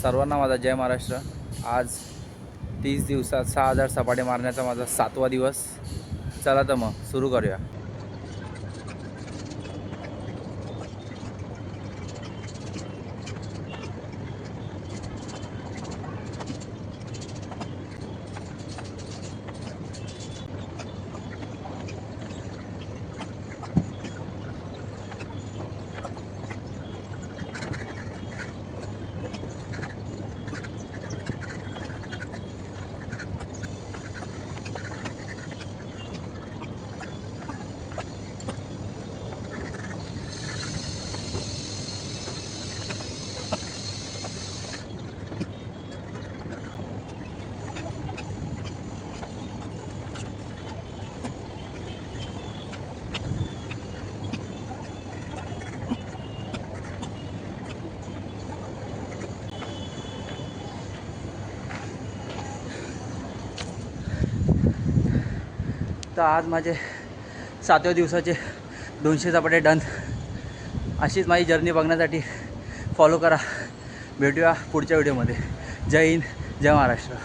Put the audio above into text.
सर्वांना माझा जय महाराष्ट्र। आज 30 दिवसात 6000 सपाटे मारण्याचा माझा 7वा दिवस। चला तर मग सुरू करूया। तर आज माझे 7व्या दिवसाचे 200 सपाटे डन। अशीच माझी जर्नी बघण्यासाठी फॉलो करा। भेटूया पुढच्या व्हिडिओमध्ये। जय हिंद, जय महाराष्ट्र।